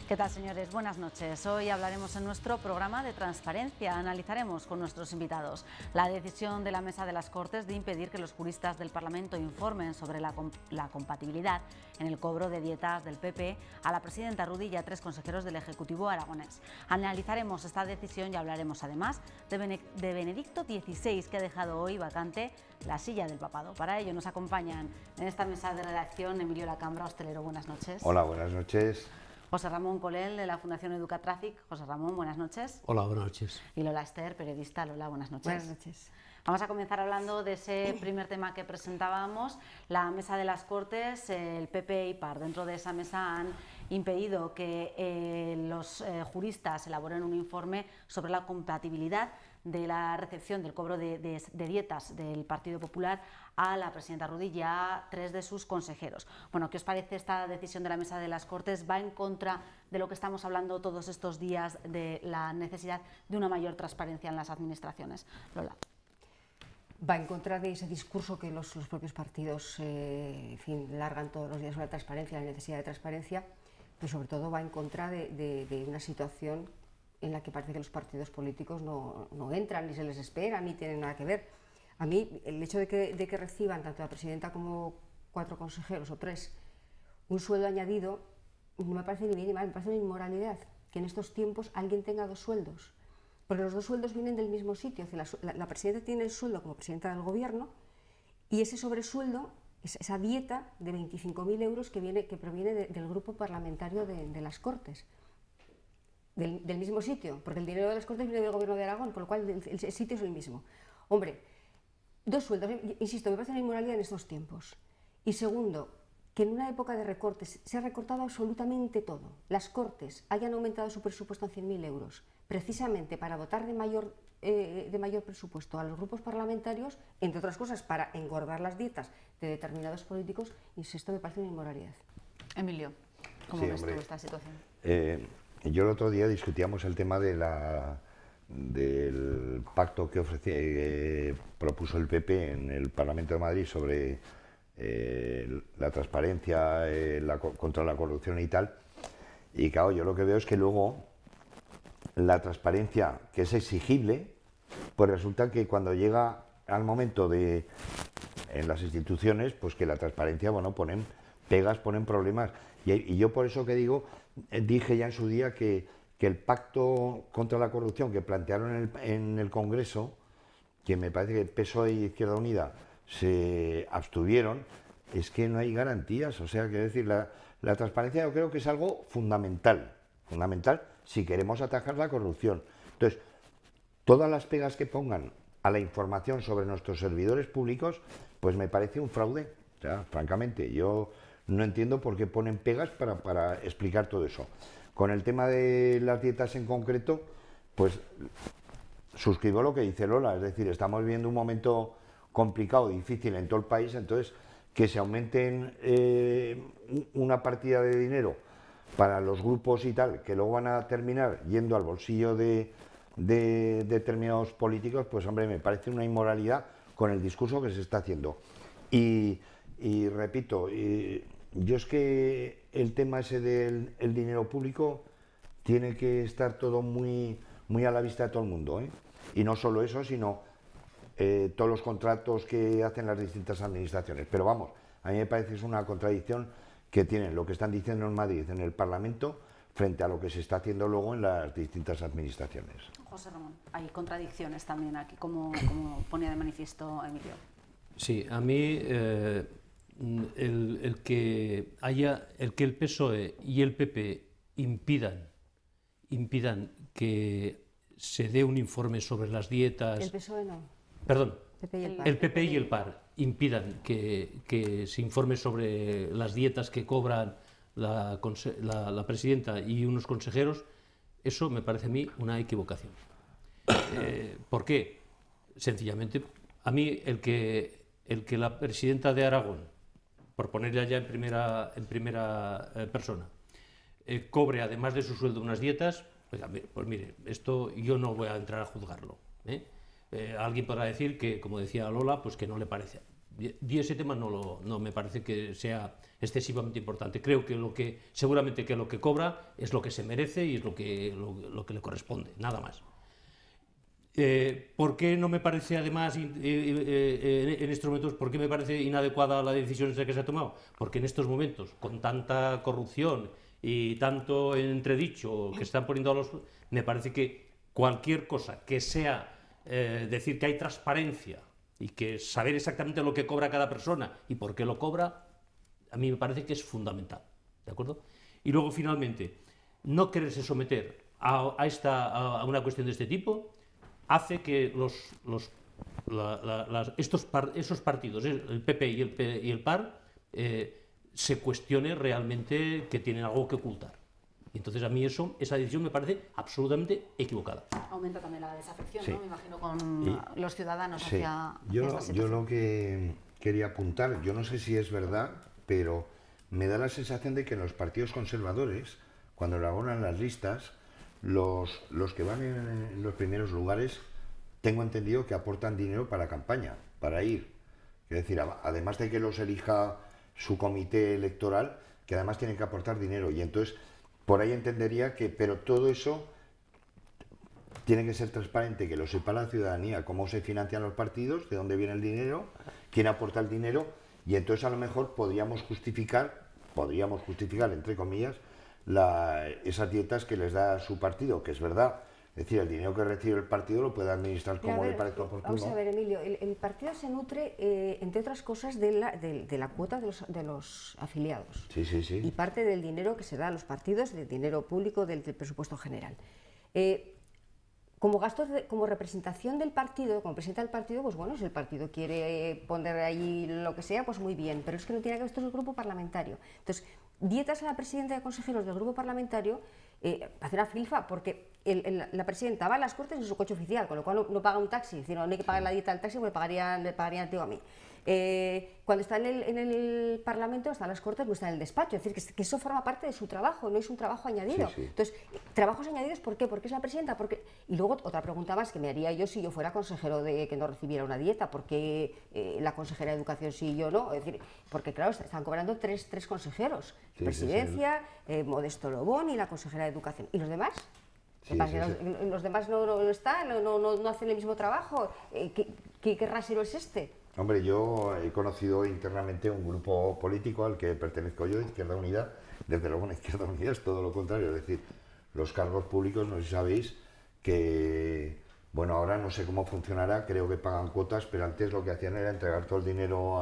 ¿Qué tal, señores? Buenas noches. Hoy hablaremos en nuestro programa de transparencia. Analizaremos con nuestros invitados la decisión de la Mesa de las Cortes de impedir que los juristas del Parlamento informen sobre la compatibilidad en el cobro de dietas del PP a la presidenta Rudi y a 3 consejeros del Ejecutivo aragonés. Analizaremos esta decisión y hablaremos además de Benedicto XVI, que ha dejado hoy vacante la silla del papado. Para ello nos acompañan en esta mesa de redacción Emilio Lacambra, hostelero. Buenas noches. Hola, buenas noches. José Ramón Colel, de la Fundación Educatraffic. José Ramón, buenas noches. Hola, buenas noches. Y Lola Ester, periodista. Lola, buenas noches. Buenas noches. Vamos a comenzar hablando de ese primer tema que presentábamos, la Mesa de las Cortes, el PP y PAR. Dentro de esa mesa han impedido que los juristas elaboren un informe sobre la compatibilidad de la recepción del cobro de dietas del Partido Popular a la presidenta Rudi y a 3 de sus consejeros. Bueno, ¿qué os parece esta decisión de la Mesa de las Cortes? ¿Va en contra de lo que estamos hablando todos estos días, de la necesidad de una mayor transparencia en las administraciones? Lola. Va en contra de ese discurso que los propios partidos largan todos los días sobre la transparencia, la necesidad de transparencia, pero sobre todo va en contra de una situación en la que parece que los partidos políticos no entran, ni se les espera, ni tienen nada que ver. A mí, el hecho de que reciban tanto la presidenta como 4 consejeros o 3 un sueldo añadido, no me parece ni bien ni mal, me parece una inmoralidad que en estos tiempos alguien tenga 2 sueldos. Porque los 2 sueldos vienen del mismo sitio. Es decir, la presidenta tiene el sueldo como presidenta del gobierno y ese sobresueldo, esa dieta de 25.000 euros que proviene del grupo parlamentario de las Cortes. Del mismo sitio, porque el dinero de las Cortes viene del gobierno de Aragón, por lo cual el sitio es el mismo. Hombre, 2 sueldos, insisto, me parece una inmoralidad en estos tiempos. Y segundo, que en una época de recortes se ha recortado absolutamente todo. Las Cortes hayan aumentado su presupuesto en 100.000 euros, precisamente para dotar de mayor presupuesto a los grupos parlamentarios, entre otras cosas para engordar las dietas de determinados políticos, y esto me parece una inmoralidad. Emilio, ¿cómo ves tú esta situación? Yo el otro día discutíamos el tema del pacto que propuso el PP en el Parlamento de Madrid sobre la transparencia, contra la corrupción y tal. Y claro, yo lo que veo es que luego la transparencia que es exigible, pues resulta que cuando llega al momento en las instituciones, pues que la transparencia, bueno, ponen pegas, ponen problemas. Y yo por eso que dije ya en su día que el pacto contra la corrupción que plantearon en el Congreso, que me parece que PSOE y Izquierda Unida se abstuvieron, es que no hay garantías. O sea, que decir, la transparencia yo creo que es algo fundamental si queremos atajar la corrupción. Entonces, todas las pegas que pongan a la información sobre nuestros servidores públicos, pues me parece un fraude. O sea, francamente, yo no entiendo por qué ponen pegas para explicar todo eso. Con el tema de las dietas en concreto, pues suscribo lo que dice Lola, es decir, estamos viviendo un momento complicado, difícil en todo el país, entonces que se aumenten una partida de dinero para los grupos y tal, que luego van a terminar yendo al bolsillo de determinados políticos, pues hombre, me parece una inmoralidad con el discurso que se está haciendo. Y repito, yo es que el tema ese del dinero público tiene que estar todo muy a la vista de todo el mundo, ¿eh? Y no solo eso, sino todos los contratos que hacen las distintas administraciones. Pero vamos, a mí me parece que es una contradicción que tienen lo que están diciendo en Madrid, en el Parlamento, frente a lo que se está haciendo luego en las distintas administraciones. José Ramón, hay contradicciones también aquí, como ponía de manifiesto Emilio. Sí, a mí el que el PSOE y el PP impidan que se dé un informe sobre las dietas... El PSOE no. Perdón, el PP y el PAR impidan que se informe sobre las dietas que cobran la presidenta y unos consejeros, eso me parece a mí una equivocación. ¿Por qué? Sencillamente, a mí el que la presidenta de Aragón, por ponerla ya en primera persona, cobre además de su sueldo unas dietas, pues mire, esto yo no voy a entrar a juzgarlo, ¿eh? Alguien podrá decir que, como decía Lola, pues que no le parece. Y ese tema no me parece que sea excesivamente importante. Creo que seguramente que lo que cobra es lo que se merece y es lo que le corresponde, nada más. ¿Por qué no me parece, además, en estos momentos, por qué me parece inadecuada la decisión que se ha tomado? Porque en estos momentos, con tanta corrupción y tanto entredicho que están poniendo me parece que cualquier cosa que sea decir que hay transparencia y que saber exactamente lo que cobra cada persona y por qué lo cobra, a mí me parece que es fundamental, ¿de acuerdo? Y luego, finalmente, no quererse someter a una cuestión de este tipo hace que esos partidos, el PP y el PAR, se cuestione realmente que tienen algo que ocultar. Y entonces a mí esa decisión me parece absolutamente equivocada. Aumenta también la desafección, sí. ¿no? Me imagino, con los ciudadanos sí. hacia esta situación. Yo lo que quería apuntar, yo no sé si es verdad, pero me da la sensación de que en los partidos conservadores, cuando elaboran las listas, los que van en los primeros lugares, tengo entendido que aportan dinero para campaña, para ir. Es decir, además de que los elija su comité electoral, que además tienen que aportar dinero. Y entonces, por ahí entendería que, pero todo eso tiene que ser transparente, que lo sepa la ciudadanía, cómo se financian los partidos, de dónde viene el dinero, quién aporta el dinero, y entonces a lo mejor podríamos justificar, entre comillas, esas dietas que les da su partido, que es verdad. Es decir, el dinero que recibe el partido lo puede administrar como le parezca oportuno. Vamos a ver, Emilio, el partido se nutre, entre otras cosas, de la cuota de los afiliados. Sí, sí, sí. Y parte del dinero que se da a los partidos, del dinero público, del presupuesto general. Como gastos, como representación del partido, como presidenta del partido, pues bueno, si el partido quiere poner ahí lo que sea, pues muy bien, pero es que no tiene que ver, esto es el grupo parlamentario. Entonces, dietas a la presidenta de consejeros del grupo parlamentario, hace una filfa, porque la presidenta va a las Cortes en su coche oficial, con lo cual no paga un taxi, es decir, no hay que pagar la dieta del taxi, porque me pagarían a mí. Cuando está en el Parlamento, está en las Cortes, no está en el despacho, es decir, que eso forma parte de su trabajo, no es un trabajo añadido. Sí, sí. Entonces, trabajos añadidos, ¿por qué? Porque es la presidenta. Y luego otra pregunta más que me haría yo si yo fuera consejero de que no recibiera una dieta, ¿por qué la consejera de Educación sí y yo no? Es decir, porque claro, están cobrando tres consejeros, Sí, Presidencia, Modesto Lobón y la consejera de Educación. ¿Y los demás? Sí, Los demás no están, no hacen el mismo trabajo. ¿Qué rasero es este? Hombre, yo he conocido internamente un grupo político al que pertenezco yo, Izquierda Unida. Desde luego en Izquierda Unida es todo lo contrario, es decir, los cargos públicos, no sé si sabéis, que, bueno, ahora no sé cómo funcionará, creo que pagan cuotas, pero antes lo que hacían era entregar todo el dinero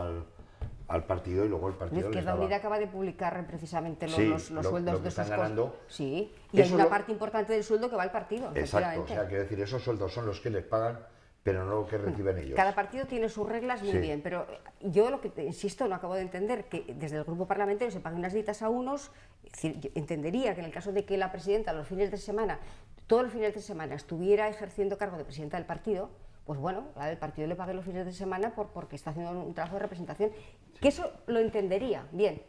al partido y luego el partido La Izquierda Unida acaba de publicar precisamente los sueldos de sus ganando. Sí, y hay una parte importante del sueldo que va al partido. Exacto, o sea, quiero decir, esos sueldos son los que les pagan, pero no lo que reciben ellos. Cada partido tiene sus reglas muy bien, pero yo lo que insisto, no acabo de entender que desde el grupo parlamentario se paguen unas dietas a unos. Es decir, yo entendería que en el caso de que la presidenta todos los fines de semana estuviera ejerciendo cargo de presidenta del partido, pues bueno, el partido le pague los fines de semana porque está haciendo un trabajo de representación, que eso lo entendería bien,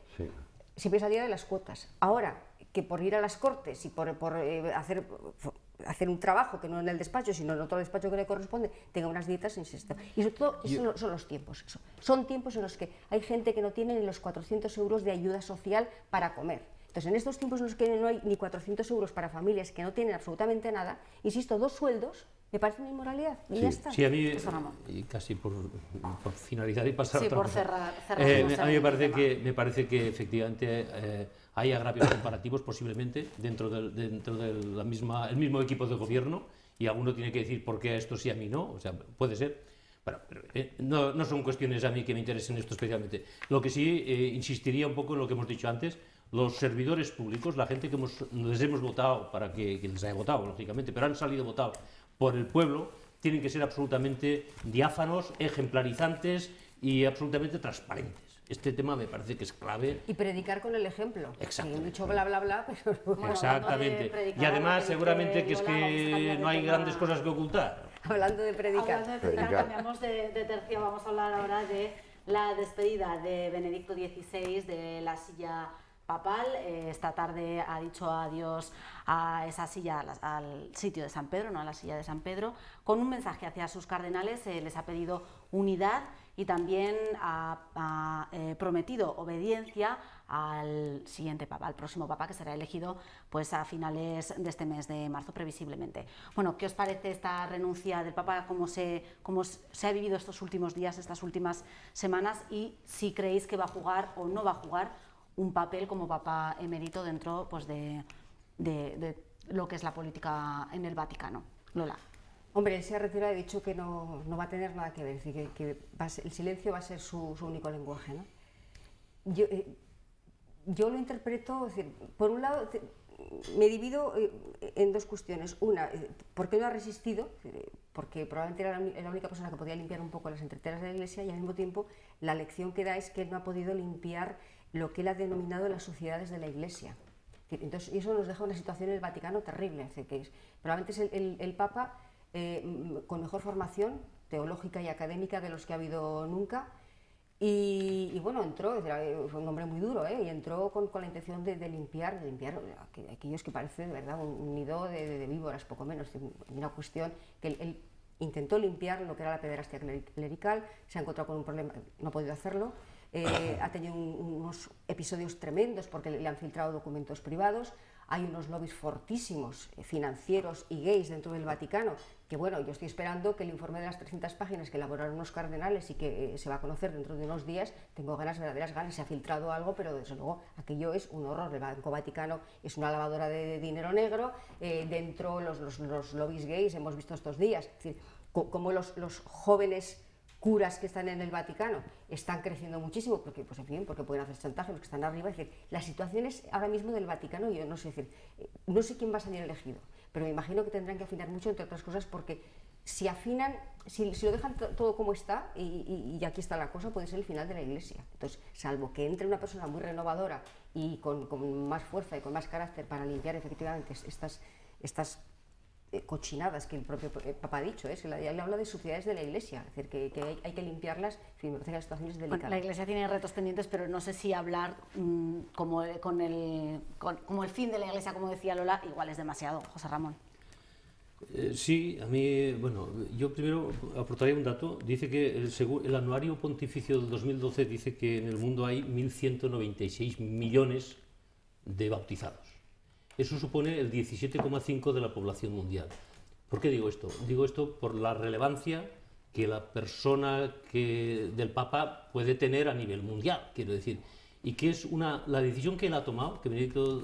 si pensaría de las cuotas. Ahora, que por ir a las Cortes y por hacer un trabajo que no en el despacho, sino en otro despacho que le corresponde, tenga unas dietas, insisto. Y sobre todo, son los tiempos. Son tiempos en los que hay gente que no tiene ni los 400 euros de ayuda social para comer. Entonces, en estos tiempos en los que no hay ni 400 euros para familias que no tienen absolutamente nada, insisto, 2 sueldos, me parece una inmoralidad. Y ya está. Sí, a mí, y casi por finalizar y pasar a otra cosa. Cerrar a mí me parece que efectivamente hay agravios comparativos posiblemente dentro del mismo equipo de gobierno, y alguno tiene que decir por qué a esto sí, a mí no, o sea, puede ser. Bueno, pero, no son cuestiones a mí que me interesen esto especialmente. Lo que sí insistiría un poco en lo que hemos dicho antes: los servidores públicos, la gente que les hemos votado, para que les haya votado, lógicamente, pero han salido votados por el pueblo, tienen que ser absolutamente diáfanos, ejemplarizantes y absolutamente transparentes. Este tema me parece que es clave. Y predicar con el ejemplo. Exactamente. He dicho bla, bla, bla, pero... Bueno, exactamente. Y además, seguramente que es que no hay grandes cosas que ocultar. Hablando de predicar. Cambiamos de tercio, vamos a hablar ahora de la despedida de Benedicto XVI de la silla papal. Esta tarde ha dicho adiós a esa silla, al sitio de San Pedro, no a la silla de San Pedro, con un mensaje hacia sus cardenales. Les ha pedido unidad y también ha prometido obediencia al siguiente papa, al próximo papa, que será elegido pues a finales de este mes de marzo, previsiblemente. Bueno, ¿qué os parece esta renuncia del papa? ¿Cómo se ha vivido estos últimos días, estas últimas semanas? Y si creéis que va a jugar o no va a jugar un papel como papa emérito dentro pues, de lo que es la política en el Vaticano. Lola. Hombre, él se ha retirado y ha dicho que no va a tener nada que ver, es decir, que el silencio va a ser su único lenguaje, ¿no? Yo lo interpreto, es decir, por un lado, me divido en dos cuestiones. Una, ¿por qué no ha resistido? Porque probablemente era la única persona que podía limpiar un poco las entreteras de la Iglesia, y al mismo tiempo la lección que da es que él no ha podido limpiar lo que él ha denominado las suciedades de la Iglesia. Entonces, eso nos deja una situación en el Vaticano terrible. Es decir, que probablemente es el Papa con mejor formación teológica y académica de los que ha habido nunca. Y bueno, entró, fue un hombre muy duro, y entró con la intención de limpiar a aquellos que parece de verdad un nido de víboras, poco menos. Una cuestión que él intentó limpiar lo que era la pederastia clerical, se ha encontrado con un problema, no ha podido hacerlo, ha tenido unos episodios tremendos porque le han filtrado documentos privados. Hay unos lobbies fortísimos, financieros y gays dentro del Vaticano, que bueno, yo estoy esperando que el informe de las 300 páginas que elaboraron los cardenales y que se va a conocer dentro de unos días, tengo verdaderas ganas, se ha filtrado algo, pero desde luego aquello es un horror. El Banco Vaticano es una lavadora de dinero negro, dentro los lobbies gays hemos visto estos días, es decir, como los jóvenes curas que están en el Vaticano están creciendo muchísimo porque, pues, en fin, porque pueden hacer chantaje los que están arriba. Es decir, las situaciones ahora mismo del Vaticano, yo no sé, no sé quién va a salir elegido, pero me imagino que tendrán que afinar mucho, entre otras cosas, porque si afinan, si lo dejan todo como está, y aquí está la cosa, puede ser el final de la Iglesia. Entonces, salvo que entre una persona muy renovadora y con más fuerza y con más carácter para limpiar efectivamente estas cochinadas que el propio Papa ha dicho, él habla de suciedades de la Iglesia, es decir, que hay que limpiarlas. En fin, me parece que la situación es delicada. Bueno, la Iglesia tiene retos pendientes, pero no sé si hablar como el fin de la Iglesia, como decía Lola, igual es demasiado. José Ramón. Sí, a mí, bueno, yo primero aportaría un dato. Dice que el anuario pontificio del 2012 dice que en el mundo hay 1.196 millones de bautizados. Eso supone el 17,5% de la población mundial. ¿Por qué digo esto? Digo esto por la relevancia que la persona del Papa puede tener a nivel mundial, quiero decir. Y que es la decisión que él ha tomado, que Benedicto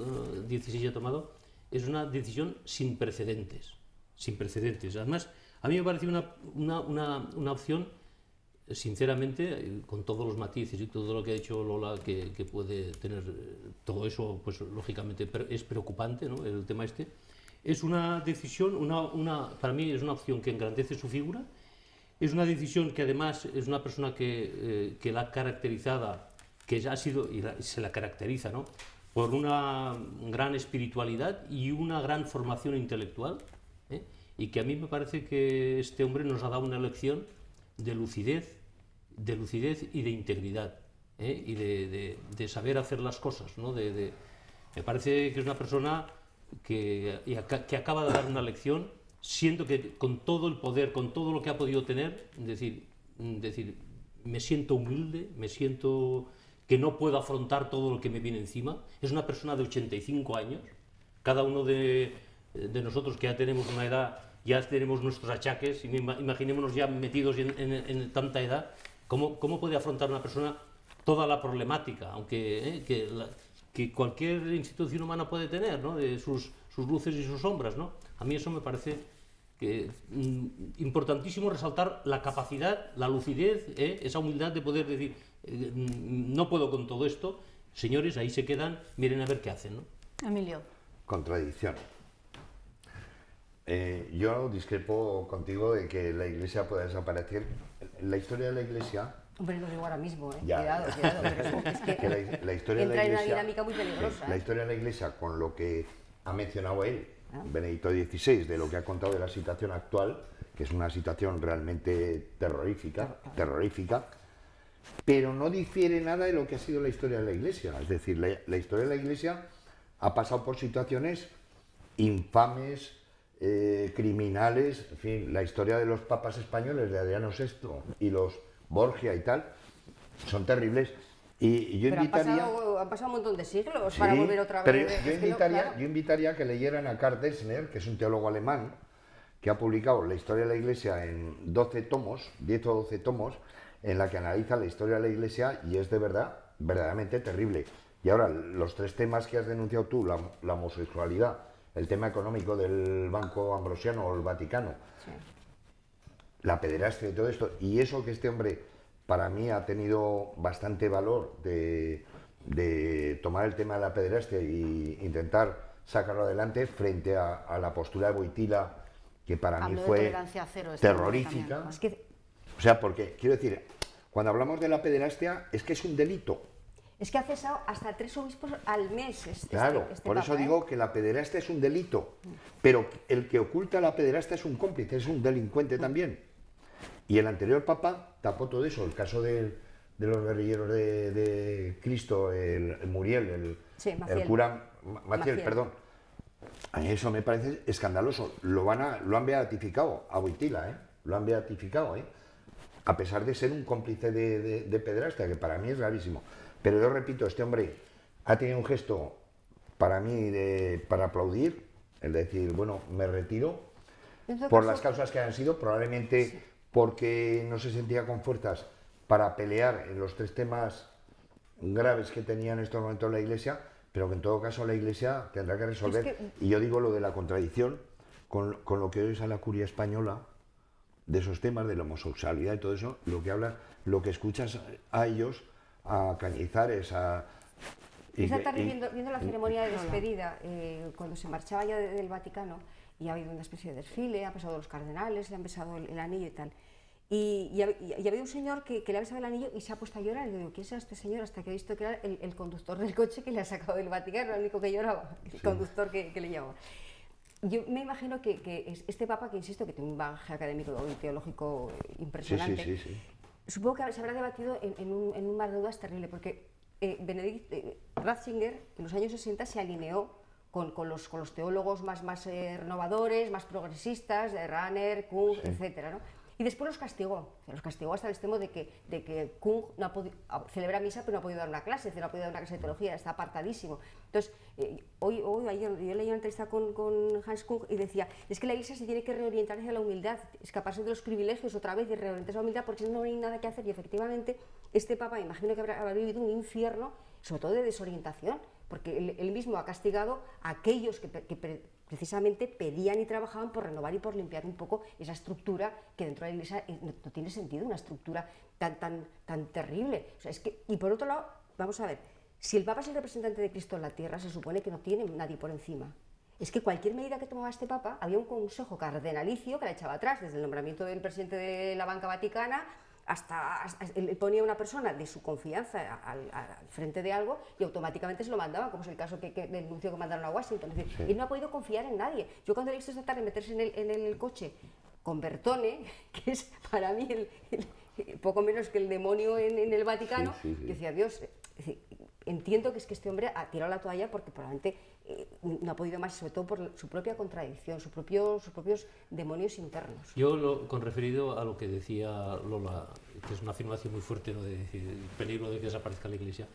XVI ha tomado, es una decisión sin precedentes. Sin precedentes. Además, a mí me parece una opción, sinceramente, con todos los matices y todo lo que ha dicho Lola, que puede tener todo eso, pues lógicamente es preocupante, ¿no? El tema este. Es una decisión, para mí es una opción que engrandece su figura, es una decisión que además es una persona que la caracterizada, que ha sido y se la caracteriza, ¿no?, por una gran espiritualidad y una gran formación intelectual, y que a mí me parece que este hombre nos ha dado una lección de lucidez y de integridad, y de saber hacer las cosas, ¿no? Me parece que es una persona que acaba de dar una lección, siento que con todo el poder, con todo lo que ha podido tener, decir, me siento humilde, me siento que no puedo afrontar todo lo que me viene encima. Es una persona de 85 años, cada uno de nosotros que ya tenemos una edad, ya tenemos nuestros achaques, y imaginémonos ya metidos en tanta edad, ¿cómo puede afrontar una persona toda la problemática, aunque que cualquier institución humana puede tener, ¿no?, de sus luces y sus sombras, ¿no? A mí eso me parece importantísimo resaltar la capacidad, la lucidez, esa humildad de poder decir, no puedo con todo esto, señores, ahí se quedan, miren a ver qué hacen, ¿no? Emilio. Contradicción. Yo discrepo contigo de que la Iglesia pueda desaparecer. La historia de la Iglesia... Hombre, lo digo ahora mismo, Ya. Cuidado, pero es que la historia de entra la en Iglesia, una dinámica muy peligrosa. La historia de la Iglesia, con lo que ha mencionado él, Benedicto XVI, de lo que ha contado de la situación actual, que es una situación realmente terrorífica, pero no difiere nada de lo que ha sido la historia de la Iglesia. Es decir, la historia de la Iglesia ha pasado por situaciones infames, criminales, en fin, la historia de los papas españoles, de Adriano VI y los Borgia y tal, son terribles. Y yo invitaría... Han pasado un montón de siglos Sí, para volver otra vez. pero yo invitaría a que leyeran a Karl Dessner, que es un teólogo alemán, que ha publicado la historia de la Iglesia en 12 tomos, 10 o 12 tomos, en la que analiza la historia de la Iglesia y es de verdad, verdaderamente terrible. Y ahora, los 3 temas que has denunciado tú, la homosexualidad, el tema económico del Banco Ambrosiano o el Vaticano, sí, la pederastia y todo esto, y eso que este hombre, para mí, ha tenido bastante valor de tomar el tema de la pederastia e intentar sacarlo adelante frente a la postura de Wojtyla, que para mí fue terrorífica. Es que... O sea, porque, quiero decir, cuando hablamos de la pederastia, es que es un delito. Es que ha cesado hasta 3 obispos al mes. Claro, por eso digo que la pederastia es un delito, pero el que oculta la pederastia es un cómplice, es un delincuente también. Y el anterior papa tapó todo eso, el caso de los guerrilleros de Cristo, el Muriel, el cura Maciel, perdón. A mí eso me parece escandaloso. Lo han beatificado a Wojtyla, lo han beatificado, a pesar de ser un cómplice de pederastia, que para mí es rarísimo. Pero yo repito, este hombre ha tenido un gesto para mí para aplaudir, el de decir, bueno, me retiro por las causas que han sido, probablemente sí, porque no se sentía con fuerzas para pelear en los 3 temas graves que tenía en estos momentos la Iglesia, pero que en todo caso la Iglesia tendrá que resolver. Y yo digo lo de la contradicción con lo que hoy es a la curia española, de esos temas de la homosexualidad y todo eso, lo que escuchas a ellos, a Cañizares, Esta tarde, viendo la ceremonia de despedida, cuando se marchaba ya del Vaticano, y ha habido una especie de desfile, ha pasado los cardenales, le han besado el anillo y tal. Y ha habido un señor que le ha besado el anillo y se ha puesto a llorar. Y le digo, ¿quién será este señor? Hasta que he visto que era el conductor del coche que le ha sacado del Vaticano, el único que lloraba, el conductor que le llevaba. Yo me imagino que este papa, que insisto, que tiene un bagaje académico y teológico impresionante, supongo que se habrá debatido en un mar de dudas terrible, porque Benedict Ratzinger en los años 60 se alineó con los teólogos más renovadores, más progresistas, de Rahner, Kung, etcétera, ¿no? Y después los castigó hasta el extremo de que Kung no ha podido celebrar misa, pero no ha podido dar una clase, no ha podido dar una clase de teología, está apartadísimo. Entonces, ayer yo leí una entrevista con Hans Kung y decía, es que la Iglesia se tiene que reorientar hacia la humildad, escaparse de los privilegios otra vez y reorientarse a la humildad, porque no hay nada que hacer. Y efectivamente, este Papa, me imagino que habrá vivido un infierno, sobre todo de desorientación, porque él mismo ha castigado a aquellos que precisamente pedían y trabajaban por renovar y por limpiar un poco esa estructura que dentro de la Iglesia no tiene sentido, una estructura tan terrible. O sea, y por otro lado, vamos a ver, si el Papa es el representante de Cristo en la tierra, se supone que no tiene nadie por encima. Es que cualquier medida que tomaba este Papa, había un consejo cardenalicio que la echaba atrás, desde el nombramiento del presidente de la Banca Vaticana, hasta él ponía una persona de su confianza al frente de algo y automáticamente se lo mandaban, como es el caso del anuncio que mandaron a Washington. Es decir, él no ha podido confiar en nadie. Yo cuando he visto esta tarde meterse en el coche con Bertone, que es para mí poco menos que el demonio en el Vaticano, yo decía, Dios, entiendo que este hombre ha tirado la toalla porque probablemente no ha podido más, sobre todo por su propia contradicción, sus propios demonios internos. Yo, con referido a lo que decía Lola, que es una afirmación muy fuerte, ¿no?, de decir el peligro de que desaparezca la Iglesia.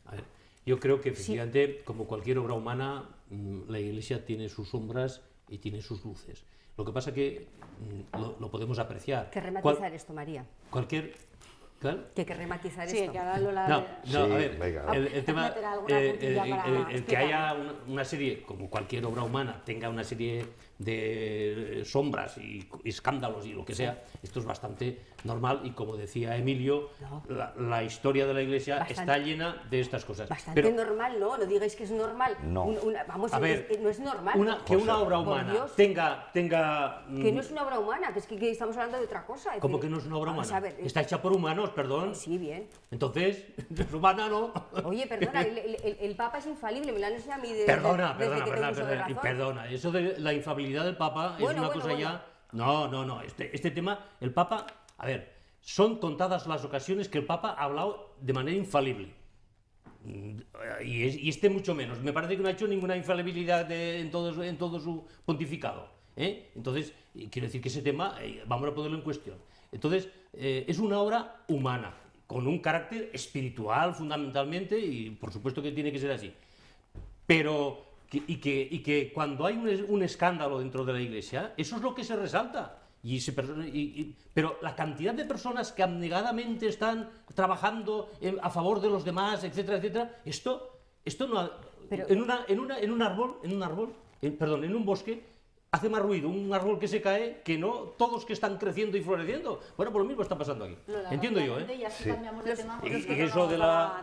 A ver, yo creo que efectivamente, como cualquier obra humana, la Iglesia tiene sus sombras y tiene sus luces. Lo que pasa que lo podemos apreciar. Que rematizar esto, María. ¿Cuál? Que hay que rematizar sí, esto. Que ahora Lola a ver, el tema, el que haya una serie, como cualquier obra humana, tenga una serie de sombras y escándalos y lo que sea, esto es bastante normal y, como decía Emilio, la historia de la Iglesia está llena de estas cosas. Bastante normal, ¿no? No digáis que es normal. No. Vamos a ver, no es normal. Que una obra humana tenga... Que no es una obra humana, que estamos hablando de otra cosa. ¿Cómo que no es una obra humana? Está hecha por humanos, perdón. Sí, bien. Entonces, es humana, ¿no? Oye, perdona, el Papa es infalible, me lo han enseñado a mí Perdona, eso de la infalibilidad del Papa es una cosa ya... No, este tema, el Papa, a ver, son contadas las ocasiones que el Papa ha hablado de manera infalible. Y este mucho menos. Me parece que no ha hecho ninguna infalibilidad en todo su pontificado. Entonces, quiero decir que ese tema vamos a ponerlo en cuestión. Entonces, es una obra humana, con un carácter espiritual fundamentalmente, y por supuesto que tiene que ser así. Pero, que cuando hay un escándalo dentro de la Iglesia, eso es lo que se resalta. Pero la cantidad de personas que abnegadamente están trabajando a favor de los demás, etcétera, etcétera, esto no pero, en un bosque hace más ruido un árbol que se cae que no todos que están creciendo y floreciendo. Bueno, pues lo mismo está pasando aquí. Entiendo yo, ¿eh? Sí.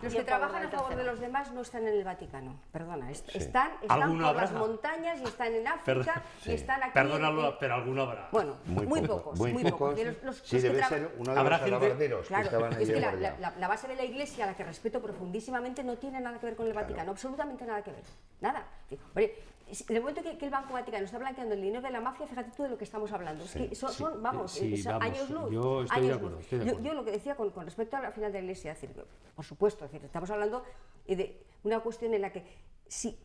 Los que trabajan a favor de los demás no están en el Vaticano, perdona, están por las montañas y están en África y están aquí. Perdónalo, pero alguno habrá. Bueno, muy pocos. Sí, debe ser uno de los alabarderos que estaban ahí. Es que la base de la Iglesia, a la que respeto profundísimamente, no tiene nada que ver con el Vaticano, absolutamente nada que ver. Nada. En el momento que el Banco Vaticano está blanqueando el dinero de la mafia, fíjate tú de lo que estamos hablando. Es que son años luz. Yo estoy de acuerdo. Yo lo que decía con respecto a la final de la Iglesia, es decir, por supuesto, estamos hablando de una cuestión en la que si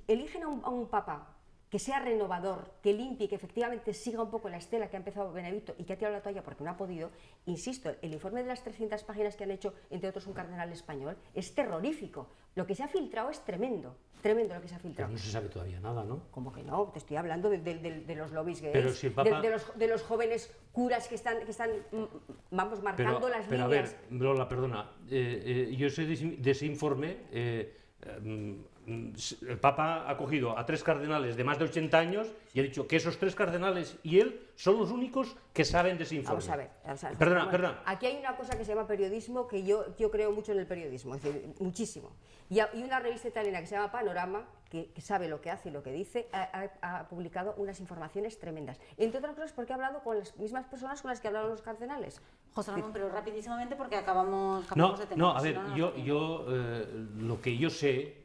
eligen a un papa que sea renovador, que limpie, que efectivamente siga un poco la estela que ha empezado Benedicto y que ha tirado la toalla porque no ha podido, insisto, el informe de las 300 páginas que han hecho, entre otros un cardenal español, es terrorífico. Lo que se ha filtrado es tremendo lo que se ha filtrado. Pero no se sabe todavía nada, ¿no? ¿Cómo que no? Te estoy hablando de los lobbies gays, pero si el Papa... de los jóvenes curas que están vamos, marcando las líneas. Pero a ver, Lola, perdona, yo sé de ese informe... el Papa ha cogido a 3 cardenales de más de 80 años y ha dicho que esos 3 cardenales y él son los únicos que saben de ese informe. Vamos a ver. Perdona. Aquí hay una cosa que se llama periodismo, que yo creo mucho en el periodismo, es decir, muchísimo. Y una revista italiana que se llama Panorama, que sabe lo que hace y lo que dice, ha publicado unas informaciones tremendas. Entre otras cosas porque ha hablado con las mismas personas con las que hablaron los cardenales. José Ramón, pero rapidísimamente porque acabamos de tener. No, a ver, yo lo que yo sé,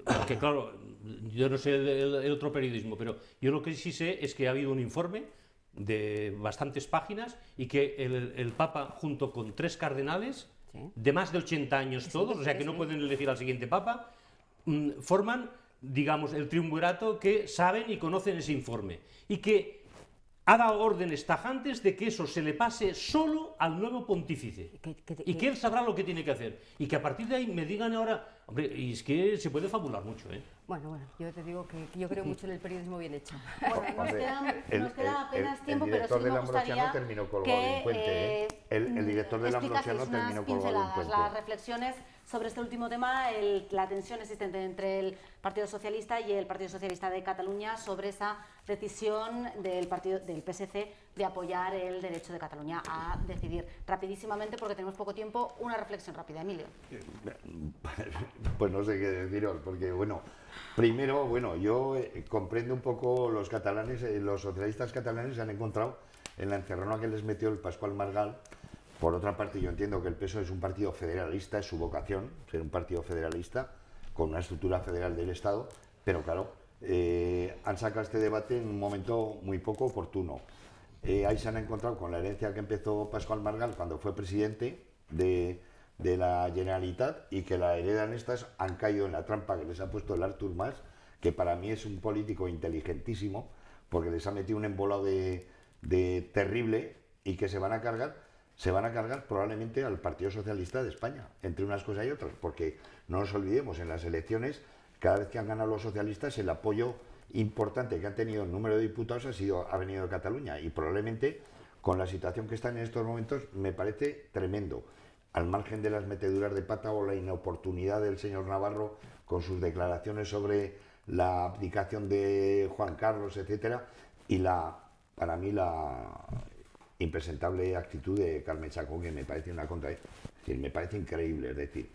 porque claro, yo no sé el otro periodismo, pero yo lo que sí sé es que ha habido un informe de bastantes páginas y que el Papa, junto con 3 cardenales, de más de 80 años todos, o sea que no pueden elegir al siguiente Papa, forman, digamos, el triunvirato que saben y conocen ese informe y que ha dado órdenes tajantes de que eso se le pase solo al nuevo pontífice y que él sabrá lo que tiene que hacer y que a partir de ahí me digan ahora, hombre, y es que se puede fabular mucho, ¿eh? Bueno, yo te digo que yo creo mucho en el periodismo bien hecho. Bueno, nos queda apenas tiempo, pero sí me gustaría que el director de la Ambrosiano terminó colgado en puente. Las reflexiones sobre este último tema, la tensión existente entre el Partido Socialista y el Partido Socialista de Cataluña sobre esa decisión del PSC de apoyar el derecho de Cataluña a decidir. Rapidísimamente, porque tenemos poco tiempo, una reflexión rápida, Emilio. Pues no sé qué deciros, porque primero, yo comprendo un poco los catalanes, los socialistas catalanes se han encontrado en la encerrona que les metió el Pascual Margal. Por otra parte, yo entiendo que el PSOE es un partido federalista, es su vocación, ser un partido federalista, con una estructura federal del Estado, pero claro, han sacado este debate en un momento muy poco oportuno. Ahí se han encontrado con la herencia que empezó Pascual Margal cuando fue presidente de la Generalitat y que la heredan estas, han caído en la trampa que les ha puesto el Artur Mas, que para mí es un político inteligentísimo, porque les ha metido un embolado de terrible y que se van a cargar probablemente al Partido Socialista de España, entre unas cosas y otras, porque no nos olvidemos, en las elecciones, cada vez que han ganado los socialistas, el apoyo importante que han tenido el número de diputados ha venido de Cataluña, y probablemente con la situación que están en estos momentos me parece tremendo, al margen de las meteduras de pata o la inoportunidad del señor Navarro con sus declaraciones sobre la abdicación de Juan Carlos, etcétera, y para mí la impresentable actitud de Carmen Chacón, que me parece una contradicción, es decir, me parece increíble, es decir,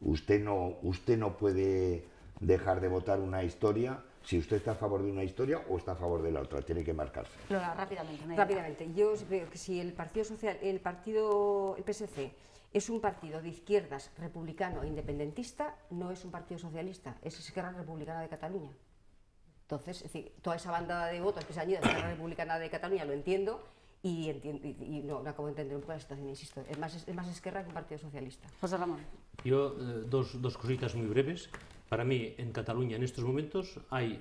usted no puede dejar de votar una historia si usted está a favor de una historia o está a favor de la otra, tiene que marcarse. Lola, rápidamente. Rápidamente, yo creo que si el PSC es un partido de izquierdas republicano e independentista, no es un partido socialista, es Esquerra Republicana de Cataluña. Entonces, es decir, toda esa bandada de votos que se han ido a Esquerra Republicana de Cataluña lo entiendo, y no acabo de entender un poco la situación, insisto, es más Esquerra que el Partido Socialista. José Ramón. Yo, dos cositas muy breves. Para mí, en Cataluña, en estos momentos, hay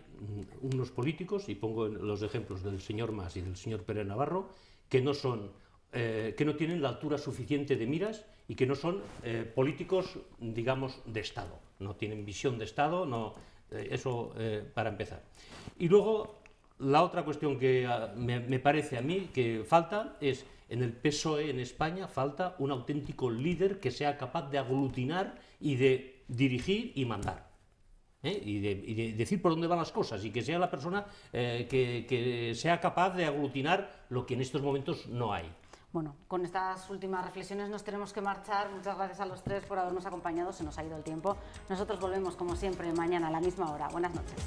unos políticos, y pongo los ejemplos del señor Mas y del señor Pérez Navarro, que no tienen la altura suficiente de miras y que no son políticos, digamos, de Estado. No tienen visión de Estado, eso para empezar. Y luego, la otra cuestión que me parece a mí que falta es, en el PSOE en España, falta un auténtico líder que sea capaz de aglutinar y de dirigir y mandar. Y de decir por dónde van las cosas, y que sea la persona que sea capaz de aglutinar lo que en estos momentos no hay. Bueno, con estas últimas reflexiones nos tenemos que marchar. Muchas gracias a los tres por habernos acompañado, se nos ha ido el tiempo. Nosotros volvemos como siempre mañana a la misma hora. Buenas noches.